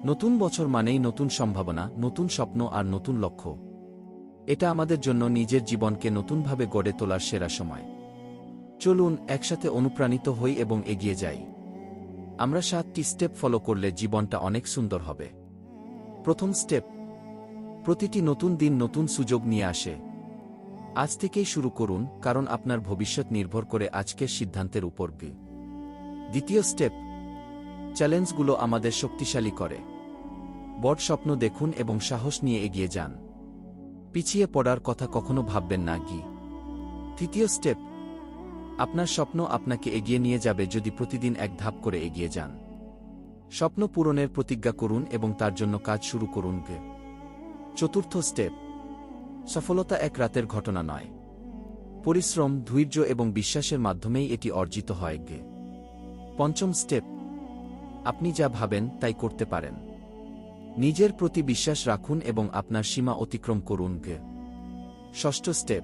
নতুন বছর মানেই নতুন সম্ভাবনা, নতুন স্বপ্ন আর নতুন লক্ষ্য। এটা আমাদের জন্য নিজের জীবনকে নতুনভাবে গড়ে তোলার সেরা সময়। চলুন একসাথে অনুপ্রাণিত হই এবং এগিয়ে যাই। আমরা 7টি স্টেপ ফলো করলে জীবনটা অনেক সুন্দর হবে। প্রথম স্টেপ, প্রতিটি নতুন দিন নতুন সুযোগ নিয়ে আসে। আজ থেকেই শুরু করুন, কারণ আপনার ভবিষ্যৎ নির্ভর করে আজকের সিদ্ধান্তের উপর। দ্বিতীয় স্টেপ, চ্যালেঞ্জগুলো আমাদের শক্তিশালী করে। বড় স্বপ্ন দেখুন এবং সাহস নিয়ে এগিয়ে যান। পিছিয়ে পড়ার কথা কখনো ভাববেন না। তৃতীয় স্টেপ, আপনার স্বপ্ন আপনাকে এগিয়ে নিয়ে যাবে যদি প্রতিদিন এক ধাপ করে এগিয়ে যান। স্বপ্ন পূরণের প্রতিজ্ঞা করুন এবং তার জন্য কাজ শুরু করুন। চতুর্থ স্টেপ, সফলতা এক রাতের ঘটনা নয়। পরিশ্রম, ধৈর্য এবং বিশ্বাসের মাধ্যমেই এটি অর্জিত হয়। পঞ্চম স্টেপ, আপনি যা ভাবেন তাই করতে পারেন। নিজের প্রতি বিশ্বাস রাখুন এবং আপনার সীমা অতিক্রম করুন। ষষ্ঠ স্টেপ,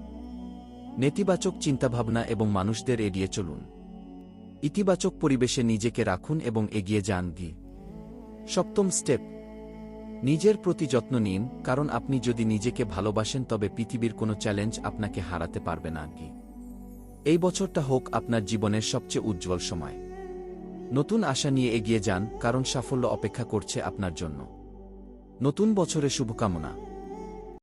নেতিবাচক চিন্তাভাবনা এবং মানুষদের এড়িয়ে চলুন। ইতিবাচক পরিবেশে নিজেকে রাখুন এবং এগিয়ে যান। সপ্তম স্টেপ, নিজের প্রতি যত্ন নিন, কারণ আপনি যদি নিজেকে ভালোবাসেন তবে পৃথিবীর কোনো চ্যালেঞ্জ আপনাকে হারাতে পারবে না। এই বছরটা হোক আপনার জীবনের সবচেয়ে উজ্জ্বল সময়। নতুন আশা নিয়ে এগিয়ে যান, কারণ সাফল্য অপেক্ষা করছে আপনার জন্য। নতুন বছরে শুভকামনা।